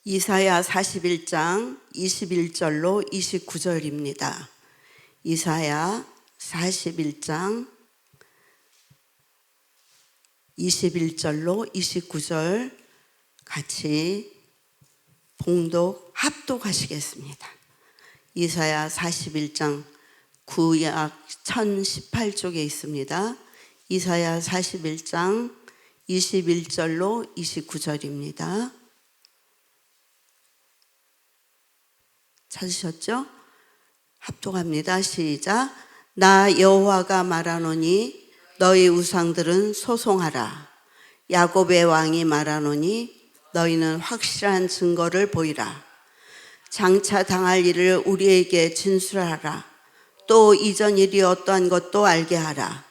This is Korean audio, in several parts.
이사야 41장 21절로 29절입니다. 이사야 41장 21절로 29절 같이 봉독 합독하시겠습니다. 이사야 41장 구약 1018쪽에 있습니다. 이사야 41장 21절로 29절입니다. 찾으셨죠? 합독합니다. 시작. 나 여호와가 말하노니 너희 우상들은 소송하라. 야곱의 왕이 말하노니 너희는 확실한 증거를 보이라. 장차 당할 일을 우리에게 진술하라. 또 이전 일이 어떠한 것도 알게 하라.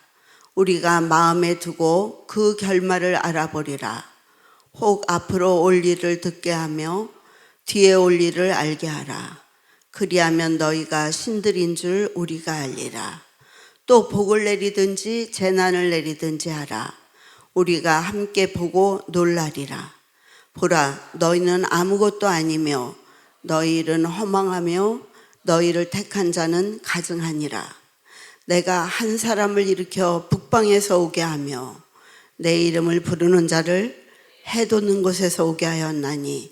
우리가 마음에 두고 그 결말을 알아보리라. 혹 앞으로 올 일을 듣게 하며 뒤에 올 일을 알게 하라. 그리하면 너희가 신들인 줄 우리가 알리라. 또 복을 내리든지 재난을 내리든지 하라. 우리가 함께 보고 놀라리라. 보라, 너희는 아무것도 아니며 너희 일은 허망하며 너희를 택한 자는 가증하니라. 내가 한 사람을 일으켜 북방에서 오게 하며 내 이름을 부르는 자를 해돋는 곳에서 오게 하였나니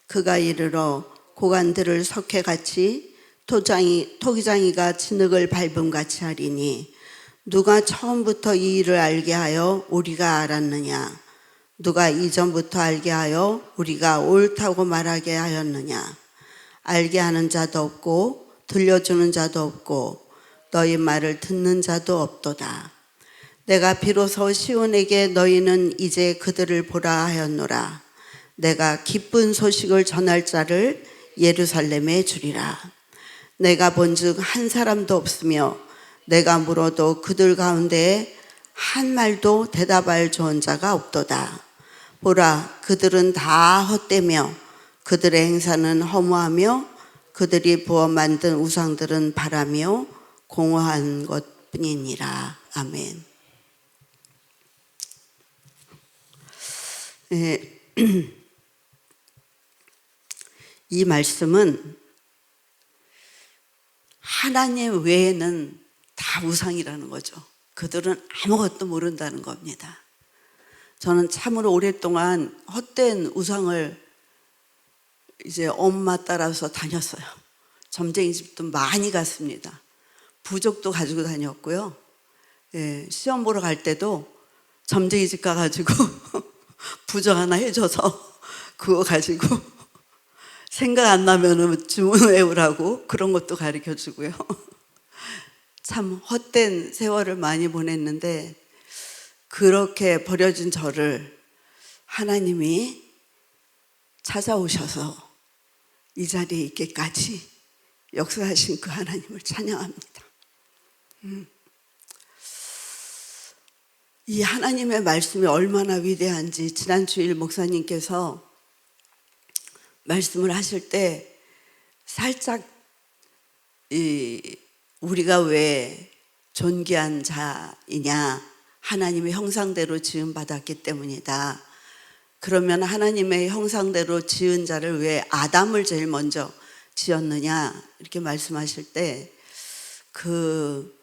그가 이르러 고관들을 석회같이 토기장이가 진흙을 밟음같이 하리니 누가 처음부터 이 일을 알게 하여 우리가 알았느냐? 누가 이전부터 알게 하여 우리가 옳다고 말하게 하였느냐? 알게 하는 자도 없고 들려주는 자도 없고 너희 말을 듣는 자도 없도다. 내가 비로소 시온에게 너희는 이제 그들을 보라 하였노라. 내가 기쁜 소식을 전할 자를 예루살렘에 주리라. 내가 본즉 한 사람도 없으며 내가 물어도 그들 가운데 한 말도 대답할 좋은 자가 없도다. 보라, 그들은 다 헛되며 그들의 행사는 허무하며 그들이 부어 만든 우상들은 바라며 공허한 것뿐이니라. 아멘. 네. 이 말씀은 하나님 외에는 다 우상이라는 거죠. 그들은 아무것도 모른다는 겁니다. 저는 참으로 오랫동안 헛된 우상을 이제 엄마 따라서 다녔어요. 점쟁이 집도 많이 갔습니다. 부적도 가지고 다녔고요. 시험 보러 갈 때도 점쟁이 집 가가지고 부적 하나 해줘서 그거 가지고 생각 안 나면 주문 외우라고 그런 것도 가르쳐 주고요. 참 헛된 세월을 많이 보냈는데 그렇게 버려진 저를 하나님이 찾아오셔서 이 자리에 있기까지 역사하신 그 하나님을 찬양합니다. 이 하나님의 말씀이 얼마나 위대한지 지난 주일 목사님께서 말씀을 하실 때 살짝 우리가 왜 존귀한 자이냐, 하나님의 형상대로 지음받았기 때문이다. 그러면 하나님의 형상대로 지은 자를 왜 아담을 제일 먼저 지었느냐 이렇게 말씀하실 때 그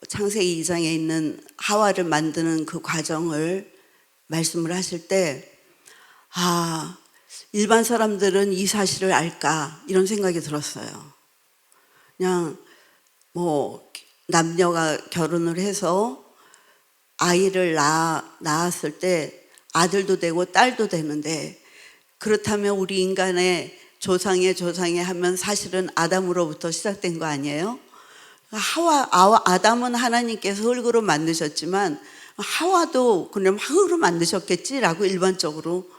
창세기 2장에 있는 하와를 만드는 그 과정을 말씀을 하실 때 일반 사람들은 이 사실을 알까 이런 생각이 들었어요. 그냥 남녀가 결혼을 해서 아이를 낳았을 때 아들도 되고 딸도 되는데 그렇다면 우리 인간의 조상의 하면 사실은 아담으로부터 시작된 거 아니에요? 아담은 하나님께서 흙으로 만드셨지만 하와도 그냥 흙으로 만드셨겠지라고 일반적으로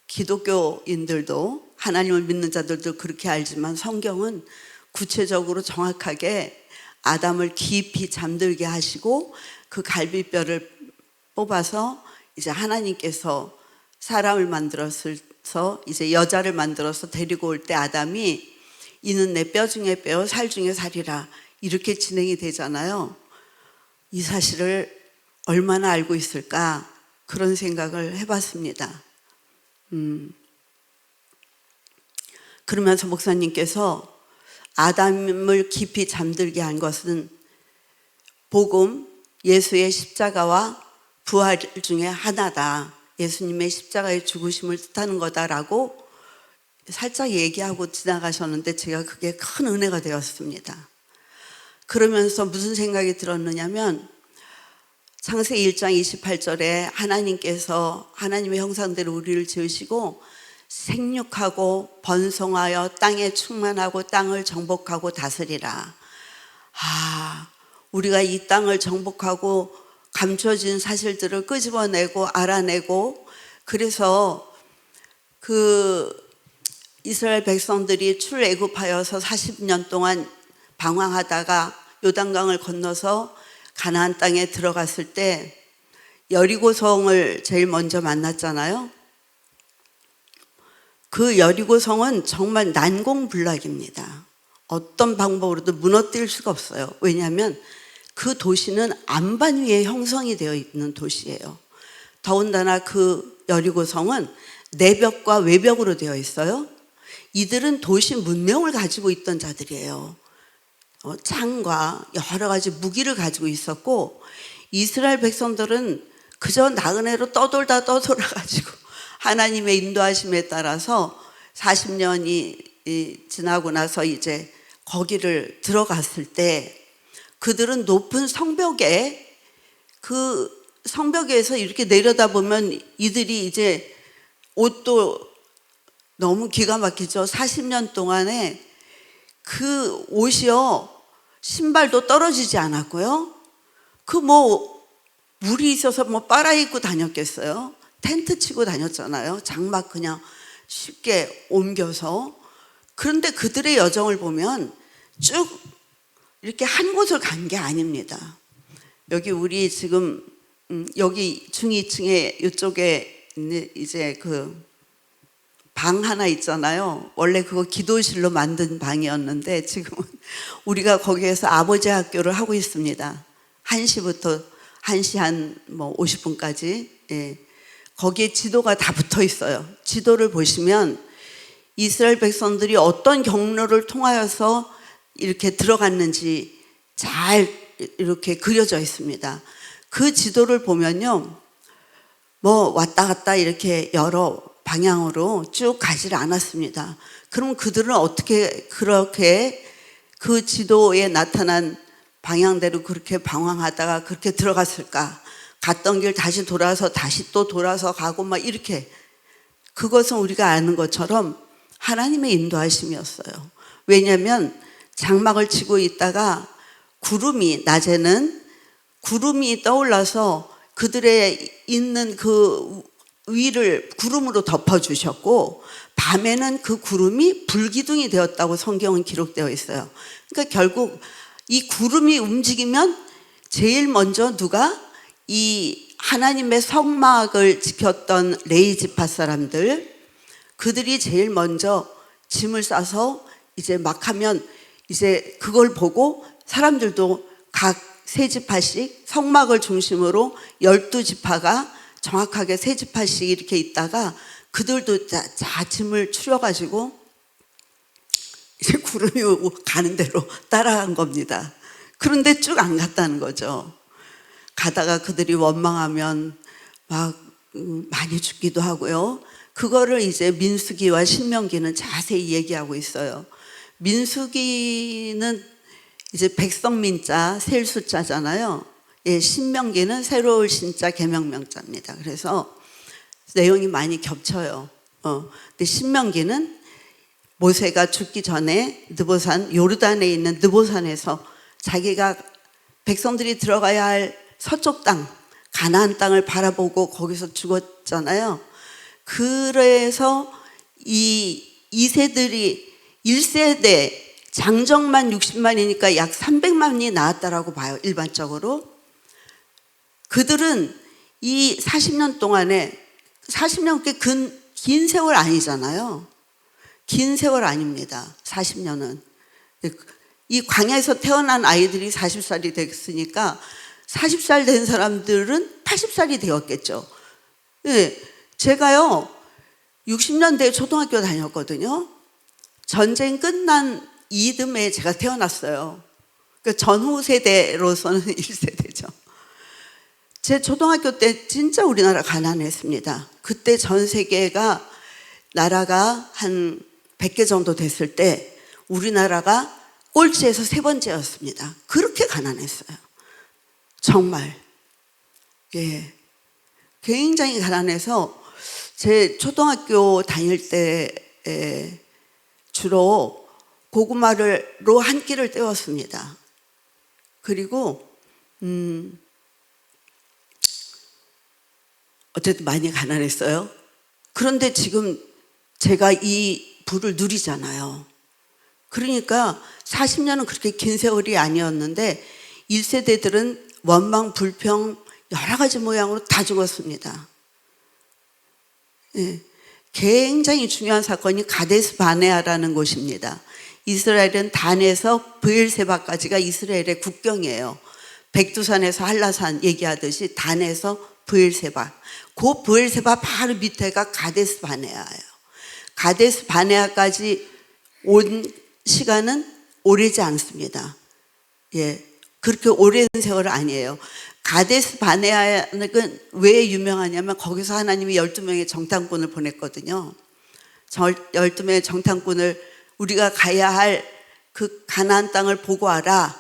기독교인들도 하나님을 믿는 자들도 그렇게 알지만 성경은 구체적으로 정확하게 아담을 깊이 잠들게 하시고 그 갈비뼈를 뽑아서 이제 하나님께서 사람을 만들어서 이제 여자를 만들어서 데리고 올 때 아담이 이는 내 뼈 중에 뼈 살 중에 살이라 이렇게 진행이 되잖아요. 이 사실을 얼마나 알고 있을까 그런 생각을 해봤습니다. 그러면서 목사님께서 아담을 깊이 잠들게 한 것은 복음, 예수의 십자가와 부활 중에 하나다. 예수님의 십자가의 죽으심을 뜻하는 거다라고 살짝 얘기하고 지나가셨는데 제가 그게 큰 은혜가 되었습니다. 그러면서 무슨 생각이 들었느냐면 창세기 1장 28절에 하나님께서 하나님의 형상대로 우리를 지으시고 생육하고 번성하여 땅에 충만하고 땅을 정복하고 다스리라. 우리가 이 땅을 정복하고 감춰진 사실들을 끄집어내고 알아내고, 그래서 그 이스라엘 백성들이 출애굽하여서 40년 동안 방황하다가 요단강을 건너서 가나안 땅에 들어갔을 때 여리고성을 제일 먼저 만났잖아요. 그 여리고성은 정말 난공불락입니다. 어떤 방법으로도 무너뜨릴 수가 없어요. 왜냐하면 그 도시는 안반 위에 형성이 되어 있는 도시예요. 더군다나 그 여리고성은 내벽과 외벽으로 되어 있어요. 이들은 도시 문명을 가지고 있던 자들이에요. 창과 여러 가지 무기를 가지고 있었고, 이스라엘 백성들은 그저 나그네로 떠돌다 가지고 하나님의 인도하심에 따라서 40년이 지나고 나서 이제 거기를 들어갔을 때 그들은 높은 성벽에, 그 성벽에서 이렇게 내려다보면 이들이 이제 옷도 너무 기가 막히죠. 40년 동안에 그 옷이요, 신발도 떨어지지 않았고요. 그 물이 있어서 빨아입고 다녔겠어요. 텐트 치고 다녔잖아요. 장막 그냥 쉽게 옮겨서. 그런데 그들의 여정을 보면 쭉 이렇게 한 곳을 간 게 아닙니다. 여기 우리 지금 여기 중위층에 이쪽에 이제 그 방 하나 있잖아요. 원래 그거 기도실로 만든 방이었는데 지금은 우리가 거기에서 아버지 학교를 하고 있습니다. 1시부터 1시 한 50분까지. 예. 거기에 지도가 다 붙어 있어요. 지도를 보시면 이스라엘 백성들이 어떤 경로를 통하여서 이렇게 들어갔는지 잘 이렇게 그려져 있습니다. 그 지도를 보면요, 왔다 갔다 이렇게 여러 방향으로 쭉 가지를 않았습니다. 그럼 그들은 어떻게 그렇게 그 지도에 나타난 방향대로 그렇게 방황하다가 그렇게 들어갔을까? 갔던 길 다시 돌아서 다시 또 돌아서 가고 이렇게. 그것은 우리가 아는 것처럼 하나님의 인도하심이었어요. 왜냐하면 장막을 치고 있다가 낮에는 구름이 떠올라서 그들의 있는 그 위를 구름으로 덮어주셨고, 밤에는 그 구름이 불기둥이 되었다고 성경은 기록되어 있어요. 그러니까 결국 이 구름이 움직이면 제일 먼저 누가, 이 하나님의 성막을 지켰던 레위 지파 사람들, 그들이 제일 먼저 짐을 싸서 이제 막 하면 이제 그걸 보고 사람들도 각 3지파씩 성막을 중심으로 12지파가 정확하게 3지파씩 이렇게 있다가 그들도 짐을 추려가지고 이제 구름이 가는 대로 따라간 겁니다. 그런데 쭉 안 갔다는 거죠. 가다가 그들이 원망하면 많이 죽기도 하고요. 그거를 이제 민수기와 신명기는 자세히 얘기하고 있어요. 민수기는 이제 백성민자 셀 숫자잖아요. 예, 신명기는 새로울 신자 계명명자입니다. 그래서 내용이 많이 겹쳐요. 근데 신명기는 모세가 죽기 전에 느보산, 요르단에 있는 느보산에서 자기가 백성들이 들어가야 할 서쪽 땅, 가나안 땅을 바라보고 거기서 죽었잖아요. 그래서 이 2세들이 1세대 장정만 60만이니까 약 300만이 나왔다라고 봐요. 일반적으로. 그들은 이 40년 동안에, 40년 꽤 긴 세월 아니잖아요. 긴 세월 아닙니다. 40년은. 이 광야에서 태어난 아이들이 40살이 됐으니까 40살 된 사람들은 80살이 되었겠죠. 예, 제가요 60년대에 초등학교 다녔거든요. 전쟁 끝난 이듬해 제가 태어났어요. 그 전후 세대로서는 1세대죠. 제 초등학교 때 진짜 우리나라 가난했습니다. 그때 전 세계가 나라가 한 100개 정도 됐을 때 우리나라가 꼴찌에서 3번째였습니다. 그렇게 가난했어요. 정말. 예. 굉장히 가난해서 제 초등학교 다닐 때 주로 고구마로 한 끼를 때웠습니다. 그리고 어쨌든 많이 가난했어요. 그런데 지금 제가 이 부를 누리잖아요. 그러니까 40년은 그렇게 긴 세월이 아니었는데 1세대들은 원망, 불평 여러 가지 모양으로 다 죽었습니다. 예. 굉장히 중요한 사건이 가데스 바네아라는 곳입니다. 이스라엘은 단에서 브엘세바까지가 이스라엘의 국경이에요. 백두산에서 한라산 얘기하듯이 단에서 브엘세바. 그 브엘세바 바로 밑에가 가데스 바네아예요. 가데스 바네아까지 온 시간은 오래지 않습니다. 예, 그렇게 오랜 세월 아니에요. 가데스 바네아는 왜 유명하냐면 거기서 하나님이 12명의 정탐꾼을 보냈거든요. 12명의 정탐꾼을 우리가 가야 할 그 가나안 땅을 보고 와라.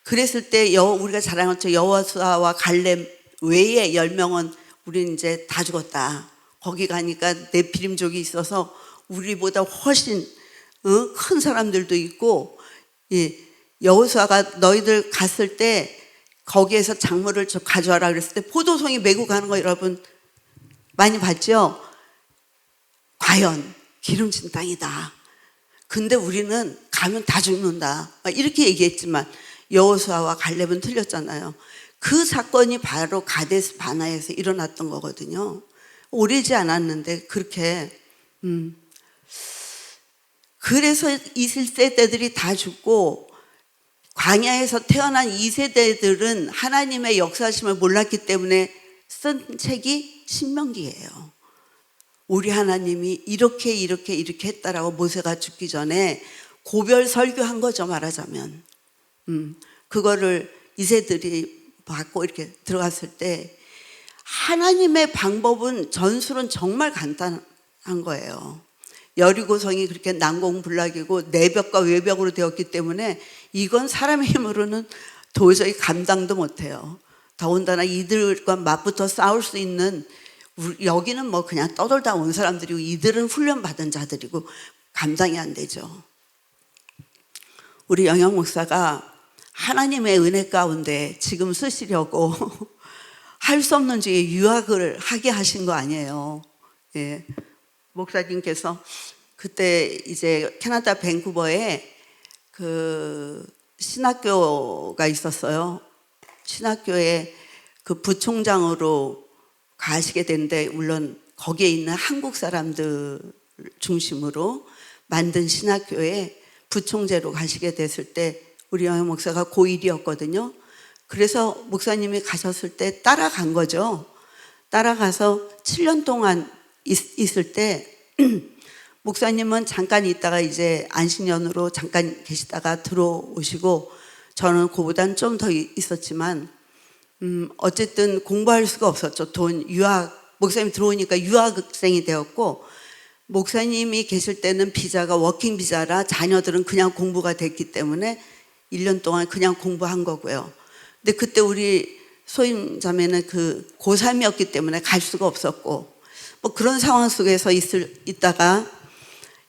그랬을 때 우리가 자랑했죠. 여호수아와 갈렙 외에 10명은 우리는 이제 다 죽었다. 거기 가니까 네피림족이 있어서 우리보다 훨씬 큰 사람들도 있고, 예, 여호수아가 너희들 갔을 때 거기에서 작물을 좀 가져와라 그랬을 때 포도송이 메고 가는 거 여러분 많이 봤죠? 과연 기름진 땅이다. 근데 우리는 가면 다 죽는다. 이렇게 얘기했지만 여호수아와 갈렙은 틀렸잖아요. 그 사건이 바로 가데스 바네아에서 일어났던 거거든요. 오래지 않았는데 그렇게 그래서 1세대들이 다 죽고 광야에서 태어난 2세대들은 하나님의 역사심을 몰랐기 때문에 쓴 책이 신명기예요. 우리 하나님이 이렇게 했다라고 모세가 죽기 전에 고별 설교한 거죠, 말하자면. 그거를 2세들이 받고 이렇게 들어갔을 때 하나님의 방법은 전술은 정말 간단한 거예요. 여리고성이 그렇게 난공불락이고 내벽과 외벽으로 되었기 때문에 이건 사람의 힘으로는 도저히 감당도 못해요. 더군다나 이들과 맞붙어 싸울 수 있는, 여기는 뭐 그냥 떠돌다 온 사람들이고 이들은 훈련받은 자들이고 감당이 안 되죠. 우리 영영 목사가 하나님의 은혜 가운데 지금 쓰시려고 할 수 없는 중에 유학을 하게 하신 거 아니에요. 예. 목사님께서 그때 이제 캐나다 밴쿠버에 그 신학교가 있었어요. 신학교에 그 부총장으로 가시게 됐는데, 물론 거기에 있는 한국 사람들 중심으로 만든 신학교에 부총재로 가시게 됐을 때 우리 영영 목사가 고1이었거든요. 그래서 목사님이 가셨을 때 따라간 거죠. 따라가서 7년 동안 있을 때 목사님은 잠깐 있다가 이제 안식년으로 잠깐 계시다가 들어오시고, 저는 그보단 좀 더 있었지만 어쨌든 공부할 수가 없었죠. 목사님 들어오니까 유학생이 되었고, 목사님이 계실 때는 비자가 워킹 비자라 자녀들은 그냥 공부가 됐기 때문에 1년 동안 그냥 공부한 거고요. 근데 그때 우리 소임 자매는 그 고3이었기 때문에 갈 수가 없었고, 뭐 그런 상황 속에서 있다가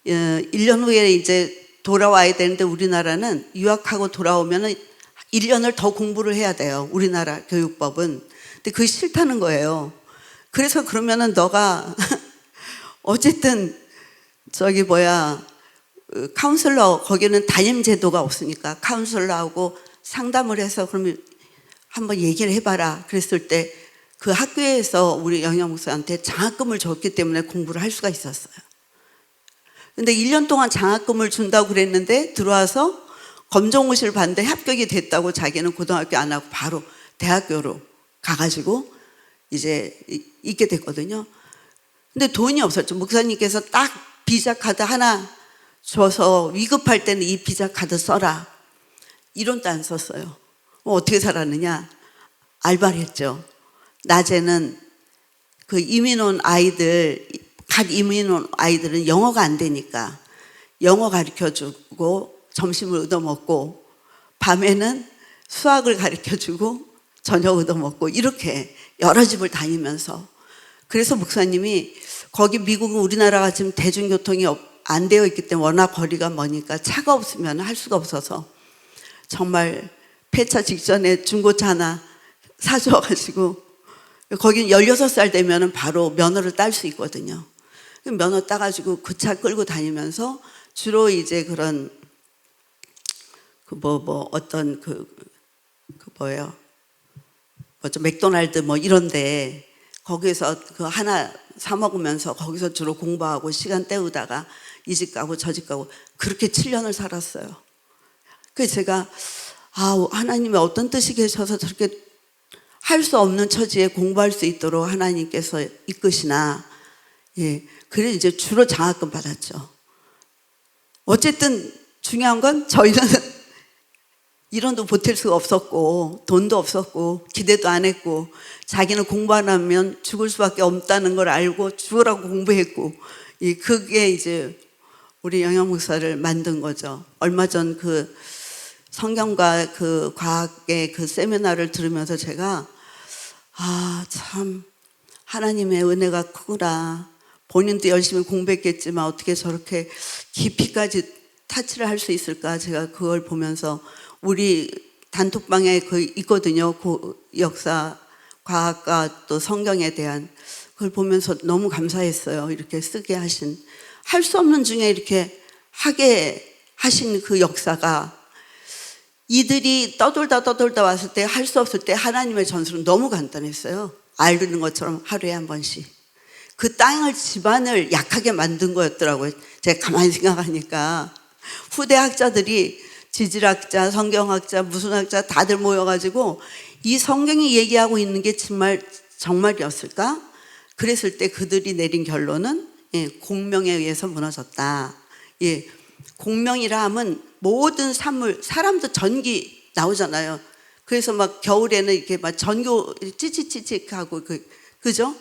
1년 후에 이제 돌아와야 되는데, 우리나라는 유학하고 돌아오면은 1년을 더 공부를 해야 돼요. 우리나라 교육법은. 근데 그게 싫다는 거예요. 그래서 그러면은 너가 어쨌든 카운슬러, 거기는 담임 제도가 없으니까 카운슬러하고 상담을 해서 그러면 한번 얘기를 해봐라. 그랬을 때 그 학교에서 우리 영영 목사한테 장학금을 줬기 때문에 공부를 할 수가 있었어요. 근데 1년 동안 장학금을 준다고 그랬는데 들어와서 검정고시를 봤는데 합격이 됐다고, 자기는 고등학교 안 하고 바로 대학교로 가가지고 이제 있게 됐거든요. 근데 돈이 없었죠. 목사님께서 딱 비자 카드 하나 줘서 위급할 때는 이 비자 카드 써라. 이론도 안 썼어요. 어떻게 살았느냐? 알바를 했죠. 낮에는 그 이민 온 아이들, 갓 이민 온 아이들은 영어가 안 되니까 영어 가르쳐주고 점심을 얻어먹고, 밤에는 수학을 가르쳐주고 저녁 얻어먹고, 이렇게 여러 집을 다니면서. 그래서 목사님이 거기 미국은 우리나라가 지금 대중교통이 안 되어 있기 때문에 워낙 거리가 머니까 차가 없으면 할 수가 없어서 정말 폐차 직전에 중고차 하나 사줘가지고, 거긴 16살 되면 바로 면허를 딸 수 있거든요. 면허 따가지고 그 차 끌고 다니면서 주로 이제 그런 어떤 뭐예요? 뭐죠? 맥도날드 뭐 이런데 거기서 그 하나 사 먹으면서 거기서 주로 공부하고 시간 때우다가 이 집 가고 저 집 가고 그렇게 7년을 살았어요. 그래서 제가 하나님의 어떤 뜻이 계셔서 저렇게 할 수 없는 처지에 공부할 수 있도록 하나님께서 이끄시나. 예, 그래서 이제 주로 장학금 받았죠. 어쨌든 중요한 건 저희는 이론도 보탤 수가 없었고 돈도 없었고 기대도 안 했고, 자기는 공부 안 하면 죽을 수밖에 없다는 걸 알고 죽으라고 공부했고, 그게 이제 우리 영영 목사를 만든 거죠. 얼마 전 그 성경과 그 과학의 그 세미나를 들으면서 제가 참 하나님의 은혜가 크구나. 본인도 열심히 공부했겠지만 어떻게 저렇게 깊이까지 타치를 할 수 있을까. 제가 그걸 보면서 우리 단톡방에 그 있거든요. 그 역사, 과학과 또 성경에 대한, 그걸 보면서 너무 감사했어요. 이렇게 쓰게 하신, 할 수 없는 중에 이렇게 하게 하신 그 역사가, 이들이 떠돌다 왔을 때 할 수 없을 때 하나님의 전술은 너무 간단했어요. 알는 것처럼 하루에 한 번씩. 그 땅을, 집안을 약하게 만든 거였더라고요. 제가 가만히 생각하니까. 후대 학자들이 지질학자, 성경학자, 무슨 학자 다들 모여가지고 이 성경이 얘기하고 있는 게 정말이었을까? 그랬을 때 그들이 내린 결론은 공명에 의해서 무너졌다. 공명이라 하면 모든 산물, 사람도 전기 나오잖아요. 그래서 막 겨울에는 이렇게 막 전교 찌찌찌찌하고 그죠?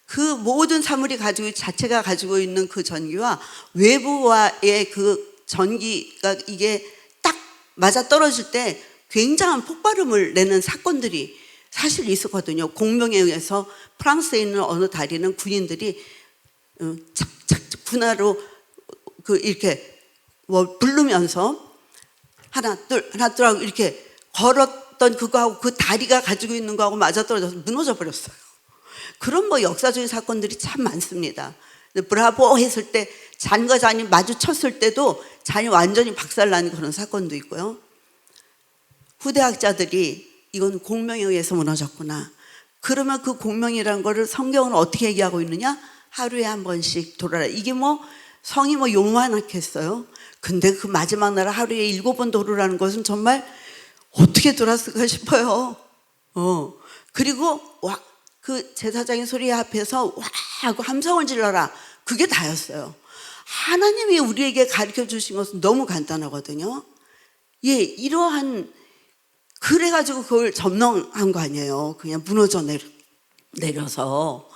그 모든 사물이 자체가 가지고 있는 그 전기와 외부와의 그 전기가 이게 딱 맞아 떨어질 때 굉장한 폭발음을 내는 사건들이 사실 있었거든요. 공명에 의해서 프랑스에 있는 어느 다리는 군인들이 착착 군화로 이렇게 부르면서 하나 둘 하고 이렇게 걸었던 그거하고 그 다리가 가지고 있는 거하고 맞아 떨어져서 무너져 버렸어요. 그런 역사적인 사건들이 참 많습니다. 브라보 했을 때 잔과 잔이 마주쳤을 때도 잔이 완전히 박살나는 그런 사건도 있고요. 후대학자들이 이건 공명에 의해서 무너졌구나. 그러면 그 공명이라는 거를 성경은 어떻게 얘기하고 있느냐? 하루에 한 번씩 돌아라. 이게 성이 요만하겠어요. 근데 그 마지막 날 하루에 7번 돌으라는 것은 정말 어떻게 돌았을까 싶어요. 그리고 그 제사장의 소리 앞에서 와 하고 함성을 질러라. 그게 다였어요. 하나님이 우리에게 가르쳐 주신 것은 너무 간단하거든요. 이러한, 그래가지고 그걸 점령한 거 아니에요. 그냥 무너져 내려서.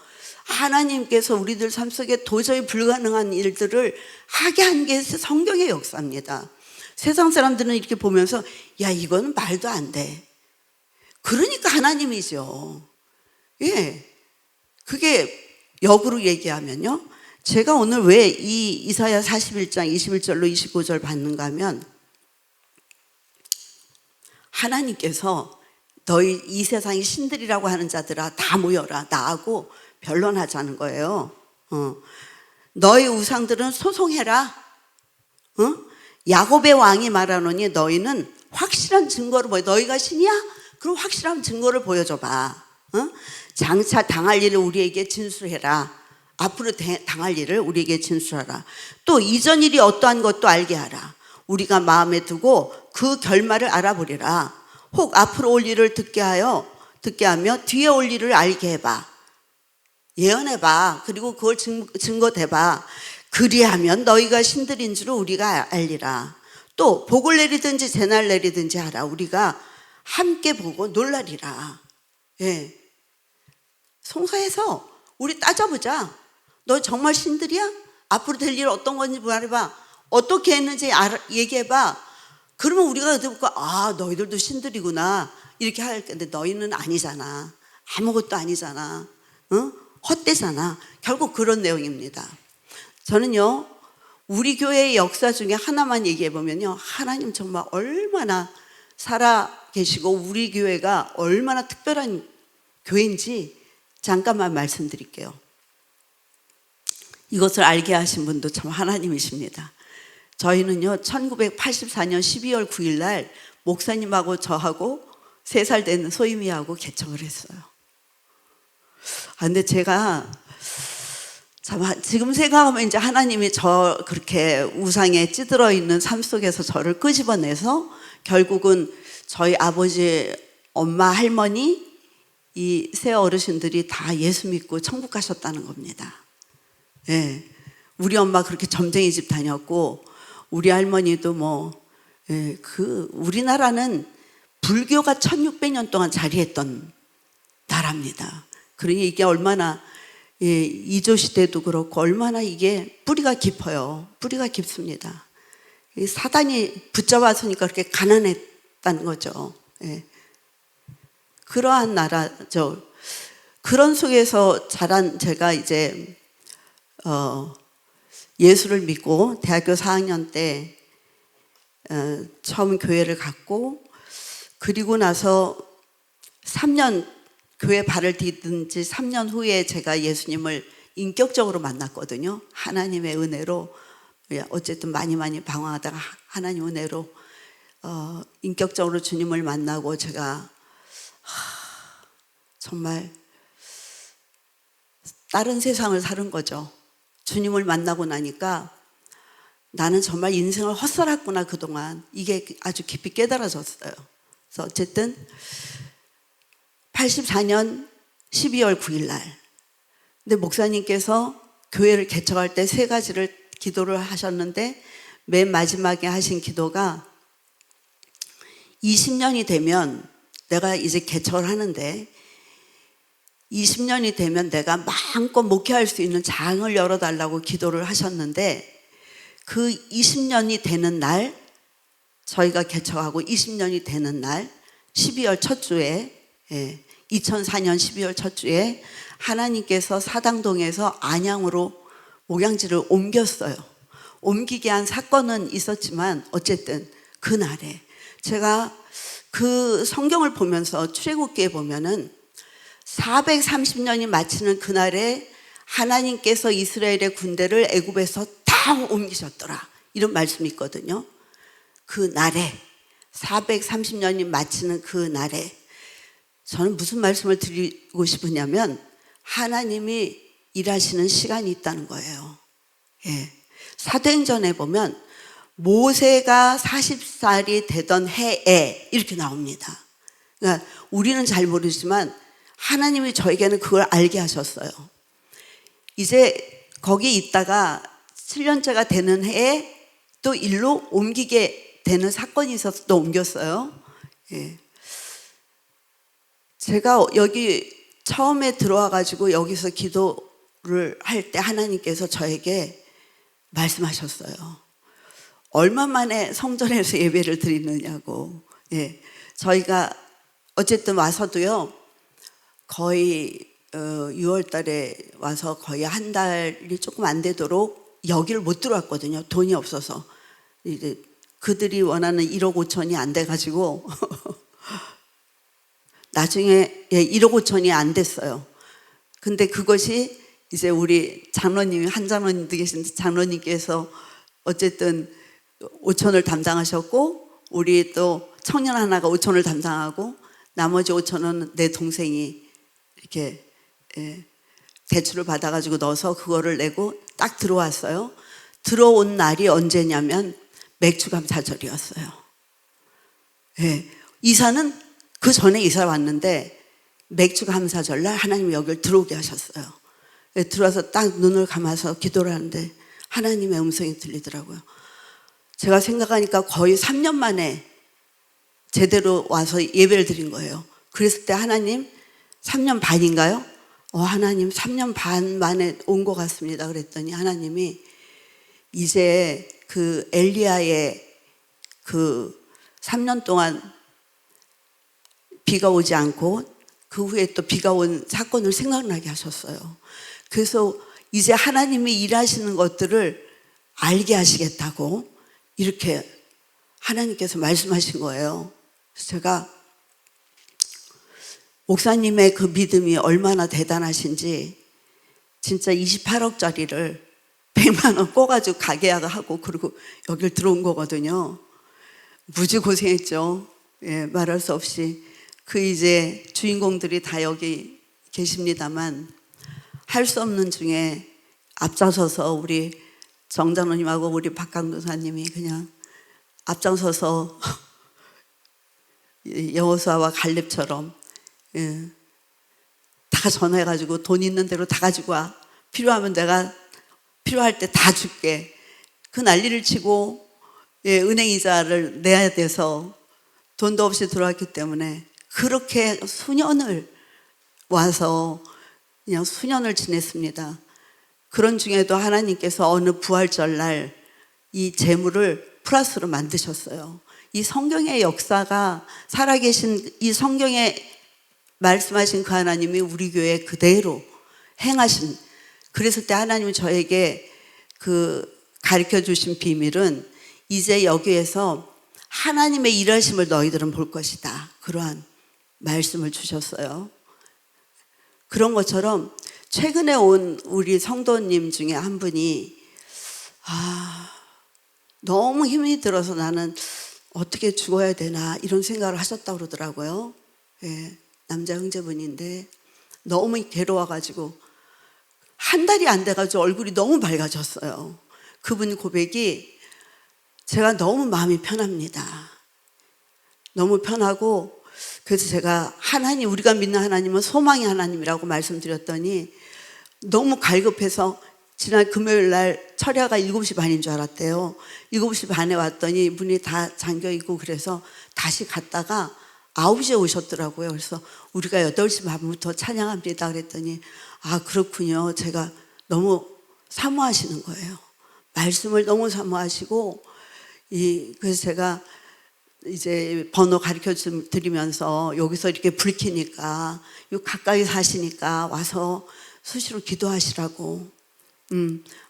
하나님께서 우리들 삶 속에 도저히 불가능한 일들을 하게 한 게 성경의 역사입니다. 세상 사람들은 이렇게 보면서 이거는 말도 안 돼. 그러니까 하나님이죠. 그게 역으로 얘기하면요. 제가 오늘 왜 이 이사야 41장 21절로 25절 받는가 하면, 하나님께서 너희 이 세상의 신들이라고 하는 자들아 다 모여라. 나하고 변론하자는 거예요. 너희 우상들은 소송해라. 야곱의 왕이 말하노니 너희는 확실한 증거를 너희가 신이야? 그럼 확실한 증거를 보여줘봐. 장차 당할 일을 우리에게 진술해라. 앞으로 당할 일을 우리에게 진술하라. 또 이전 일이 어떠한 것도 알게 하라. 우리가 마음에 두고 그 결말을 알아보리라. 혹 앞으로 올 일을 듣게 하며 뒤에 올 일을 알게 해봐. 예언해봐. 그리고 그걸 증거대봐. 그리하면 너희가 신들인 줄을 우리가 알리라. 또 복을 내리든지 재난을 내리든지 하라. 우리가 함께 보고 놀라리라. 예. 송사해서 우리 따져보자. 너 정말 신들이야? 앞으로 될 일 어떤 건지 말해봐. 어떻게 했는지 얘기해봐. 그러면 우리가 듣고 아, 너희들도 신들이구나 이렇게 할 건데 너희는 아니잖아. 아무것도 아니잖아. 응? 헛되잖아. 결국 그런 내용입니다. 저는요, 우리 교회의 역사 중에 하나만 얘기해 보면요, 하나님 정말 얼마나 살아 계시고 우리 교회가 얼마나 특별한 교회인지 잠깐만 말씀드릴게요. 이것을 알게 하신 분도 참 하나님이십니다. 저희는요 1984년 12월 9일 날 목사님하고 저하고 3살 된 소임이하고 개척을 했어요. 근데 제가 참 지금 생각하면 이제 하나님이 저 그렇게 우상에 찌들어 있는 삶 속에서 저를 끄집어내서 결국은 저희 아버지, 엄마, 할머니 이 세 어르신들이 다 예수 믿고 천국 가셨다는 겁니다. 예, 우리 엄마 그렇게 점쟁이 집 다녔고 우리 할머니도 우리나라는 불교가 1600년 동안 자리했던 나라입니다. 그러니 이게 얼마나 이조 시대도 그렇고 얼마나 이게 뿌리가 깊어요. 뿌리가 깊습니다. 사단이 붙잡았으니까 그렇게 가난했다는 거죠. 예. 그러한 나라죠. 그런 속에서 자란 제가 이제 예수를 믿고 대학교 4학년 때 처음 교회를 갔고, 그리고 나서 3년 교회 발을 디딘 지 3년 후에 제가 예수님을 인격적으로 만났거든요. 하나님의 은혜로 어쨌든 많이 방황하다가 하나님 은혜로 인격적으로 주님을 만나고 제가 정말 다른 세상을 사는 거죠. 주님을 만나고 나니까 나는 정말 인생을 헛살았구나 그동안. 이게 아주 깊이 깨달아졌어요. 그래서 어쨌든 84년 12월 9일 날 근데 목사님께서 교회를 개척할 때 3가지를 기도를 하셨는데 맨 마지막에 하신 기도가 20년이 되면 내가 이제 개척을 하는데 20년이 되면 내가 마음껏 목회할 수 있는 장을 열어달라고 기도를 하셨는데 그 20년이 되는 날 저희가 개척하고 20년이 되는 날 12월 첫 주에 2004년 12월 첫 주에 하나님께서 사당동에서 안양으로 목양지를 옮겼어요. 옮기게 한 사건은 있었지만 어쨌든 그날에 제가 그 성경을 보면서 출애굽기에 보면은 430년이 마치는 그날에 하나님께서 이스라엘의 군대를 애굽에서 다 옮기셨더라 이런 말씀이 있거든요. 그 날에 430년이 마치는 그 날에 저는 무슨 말씀을 드리고 싶으냐면 하나님이 일하시는 시간이 있다는 거예요. 예. 사도행전에 보면 모세가 40살이 되던 해에 이렇게 나옵니다. 그러니까 우리는 잘 모르지만 하나님이 저에게는 그걸 알게 하셨어요. 이제 거기 있다가 7년째가 되는 해에 또 일로 옮기게 되는 사건이 있어서 또 옮겼어요. 예. 제가 여기 처음에 들어와 가지고 여기서 기도를 할 때 하나님께서 저에게 말씀하셨어요. 얼마 만에 성전에서 예배를 드리느냐고. 예. 저희가 어쨌든 와서도요 거의 6월 달에 와서 거의 한 달이 조금 안 되도록 여기를 못 들어왔거든요. 돈이 없어서. 이제 그들이 원하는 1억 5천이 안 돼가지고 나중에 1억 5천이 안 됐어요. 근데 그것이 이제 우리 장로님, 한 장로님도 계신데 장로님께서 어쨌든 5천을 담당하셨고 우리 또 청년 하나가 5천을 담당하고 나머지 5천은 내 동생이 이렇게 대출을 받아가지고 넣어서 그거를 내고 딱 들어왔어요. 들어온 날이 언제냐면 맥주감사절이었어요. 예. 이사는 그 전에 이사 왔는데 맥주감사절 날 하나님이 여기를 들어오게 하셨어요. 예. 들어와서 딱 눈을 감아서 기도를 하는데 하나님의 음성이 들리더라고요. 제가 생각하니까 거의 3년 만에 제대로 와서 예배를 드린 거예요. 그랬을 때 하나님 3년 반인가요? 하나님 3년 반 만에 온 것 같습니다. 그랬더니 하나님이 이제 그 엘리야의 그 3년 동안 비가 오지 않고 그 후에 또 비가 온 사건을 생각나게 하셨어요. 그래서 이제 하나님이 일하시는 것들을 알게 하시겠다고 이렇게 하나님께서 말씀하신 거예요. 그래서 제가 목사님의 그 믿음이 얼마나 대단하신지 진짜 28억짜리를 100만 원 꿔가지고 가게하고 그리고 여길 들어온 거거든요. 무지 고생했죠. 예, 말할 수 없이. 그 이제 주인공들이 다 여기 계십니다만 할 수 없는 중에 앞장서서 우리 정장로님하고 우리 박강도사님이 그냥 앞장서서 여호수아와 갈렙처럼 다 전화해가지고 돈 있는 대로 다 가지고 와. 필요하면 내가 필요할 때 다 줄게. 그 난리를 치고 은행 이자를 내야 돼서 돈도 없이 들어왔기 때문에 그렇게 수년을 와서 그냥 수년을 지냈습니다. 그런 중에도 하나님께서 어느 부활절 날 이 재물을 플러스로 만드셨어요. 이 성경의 역사가 살아계신 이 성경에 말씀하신 그 하나님이 우리 교회에 그대로 행하신, 그랬을 때 하나님은 저에게 그 가르쳐 주신 비밀은 이제 여기에서 하나님의 일하심을 너희들은 볼 것이다. 그러한 말씀을 주셨어요. 그런 것처럼 최근에 온 우리 성도님 중에 한 분이 너무 힘이 들어서 나는 어떻게 죽어야 되나 이런 생각을 하셨다고 그러더라고요. 예, 남자 형제분인데 너무 괴로워가지고 한 달이 안 돼가지고 얼굴이 너무 밝아졌어요. 그분 고백이 제가 너무 마음이 편합니다. 너무 편하고 그래서 제가 하나님, 우리가 믿는 하나님은 소망의 하나님이라고 말씀드렸더니 너무 갈급해서 지난 금요일 날 철야가 7시 반인 줄 알았대요. 7시 반에 왔더니 문이 다 잠겨있고 그래서 다시 갔다가 9시에 오셨더라고요. 그래서 우리가 8시 반부터 찬양합니다 그랬더니 그렇군요. 제가 너무 사모하시는 거예요. 말씀을 너무 사모하시고 그래서 제가 이제 번호 가르쳐 드리면서 여기서 이렇게 불 켜니까 가까이 사시니까 와서 수시로 기도하시라고.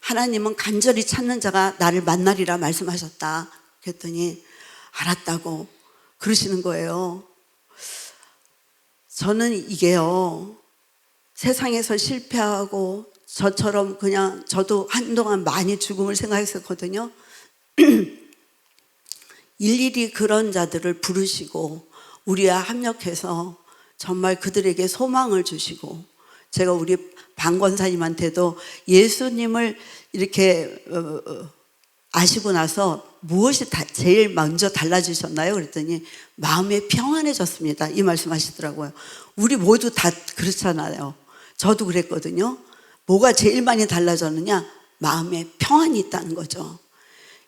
하나님은 간절히 찾는 자가 나를 만나리라 말씀하셨다. 그랬더니 알았다고 그러시는 거예요. 저는 이게요, 세상에서 실패하고 저처럼 그냥 저도 한동안 많이 죽음을 생각했었거든요. 일일이 그런 자들을 부르시고 우리와 합력해서 정말 그들에게 소망을 주시고, 제가 우리 방 권사님한테도 예수님을 이렇게 아시고 나서 무엇이 제일 먼저 달라지셨나요? 그랬더니 마음이 평안해졌습니다. 이 말씀하시더라고요. 우리 모두 다 그렇잖아요. 저도 그랬거든요. 뭐가 제일 많이 달라졌느냐? 마음에 평안이 있다는 거죠.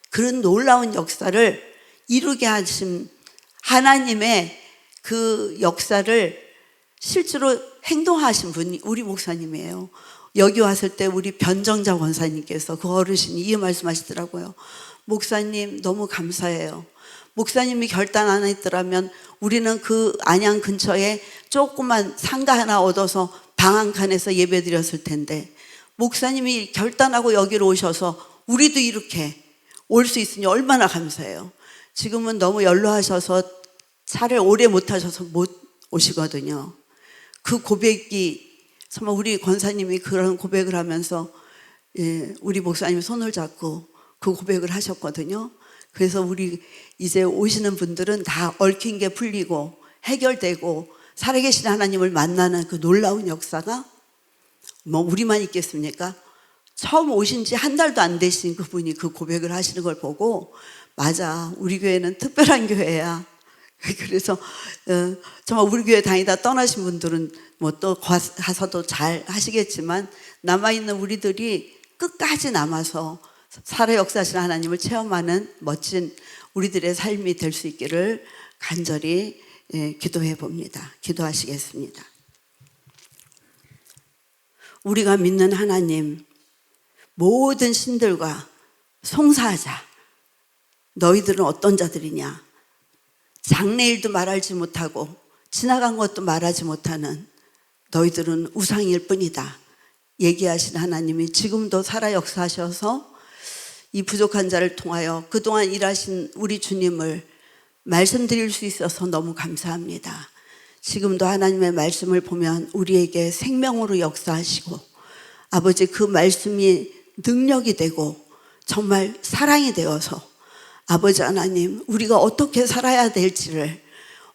그런 놀라운 역사를 이루게 하신 하나님의 그 역사를 실제로 행동하신 분이 우리 목사님이에요. 여기 왔을 때 우리 변정자 권사님께서 그 어르신이 이 말씀하시더라고요. 목사님 너무 감사해요. 목사님이 결단 안 했더라면 우리는 그 안양 근처에 조그만 상가 하나 얻어서 방 한 칸에서 예배 드렸을 텐데 목사님이 결단하고 여기로 오셔서 우리도 이렇게 올 수 있으니 얼마나 감사해요. 지금은 너무 연로하셔서 차를 오래 못 하셔서 못 오시거든요. 그 고백이 정말 우리 권사님이 그런 고백을 하면서 우리 목사님이 손을 잡고 그 고백을 하셨거든요. 그래서 우리 이제 오시는 분들은 다 얽힌 게 풀리고 해결되고 살아계신 하나님을 만나는 그 놀라운 역사가 뭐 우리만 있겠습니까? 처음 오신 지 한 달도 안 되신 그분이 그 고백을 하시는 걸 보고 맞아, 우리 교회는 특별한 교회야. 그래서 정말 우리 교회 다니다 떠나신 분들은 뭐 또 가서도 잘 하시겠지만 남아있는 우리들이 끝까지 남아서 살아 역사하신 하나님을 체험하는 멋진 우리들의 삶이 될 수 있기를 간절히 기도해 봅니다. 기도하시겠습니다. 우리가 믿는 하나님, 모든 신들과 송사하자. 너희들은 어떤 자들이냐? 장래일도 말하지 못하고 지나간 것도 말하지 못하는 너희들은 우상일 뿐이다. 얘기하신 하나님이 지금도 살아 역사하셔서 이 부족한 자를 통하여 그동안 일하신 우리 주님을 말씀드릴 수 있어서 너무 감사합니다. 지금도 하나님의 말씀을 보면 우리에게 생명으로 역사하시고 아버지 그 말씀이 능력이 되고 정말 사랑이 되어서 아버지 하나님 우리가 어떻게 살아야 될지를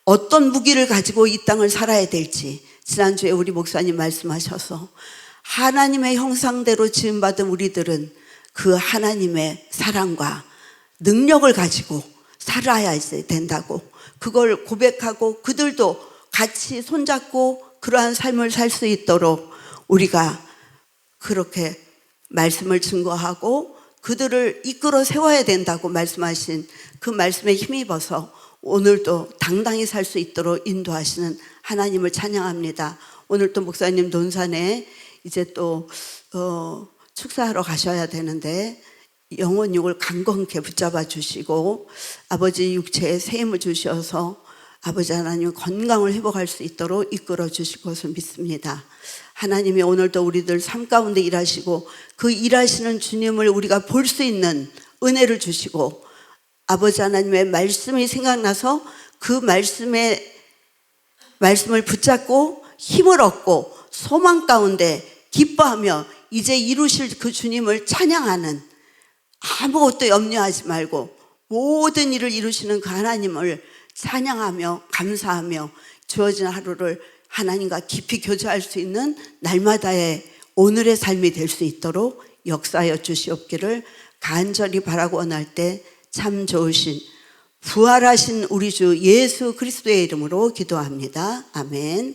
어떤 무기를 가지고 이 땅을 살아야 될지 지난주에 우리 목사님 말씀하셔서 하나님의 형상대로 지음받은 우리들은 그 하나님의 사랑과 능력을 가지고 살아야 된다고 그걸 고백하고 그들도 같이 손잡고 그러한 삶을 살 수 있도록 우리가 그렇게 말씀을 증거하고 그들을 이끌어 세워야 된다고 말씀하신 그 말씀에 힘입어서 오늘도 당당히 살 수 있도록 인도하시는 하나님을 찬양합니다. 오늘 또 목사님 논산에 이제 또 축사하러 가셔야 되는데 영혼 육을 강건케 붙잡아 주시고 아버지 육체에 새 힘을 주셔서 아버지 하나님 건강을 회복할 수 있도록 이끌어 주실 것을 믿습니다. 하나님이 오늘도 우리들 삶 가운데 일하시고 그 일하시는 주님을 우리가 볼 수 있는 은혜를 주시고 아버지 하나님의 말씀이 생각나서 그 말씀을 붙잡고 힘을 얻고 소망 가운데 기뻐하며 이제 이루실 그 주님을 찬양하는 아무것도 염려하지 말고 모든 일을 이루시는 그 하나님을 찬양하며 감사하며 주어진 하루를 하나님과 깊이 교제할 수 있는 날마다의 오늘의 삶이 될 수 있도록 역사하여 주시옵기를 간절히 바라고 원할 때 참 좋으신 부활하신 우리 주 예수 그리스도의 이름으로 기도합니다. 아멘.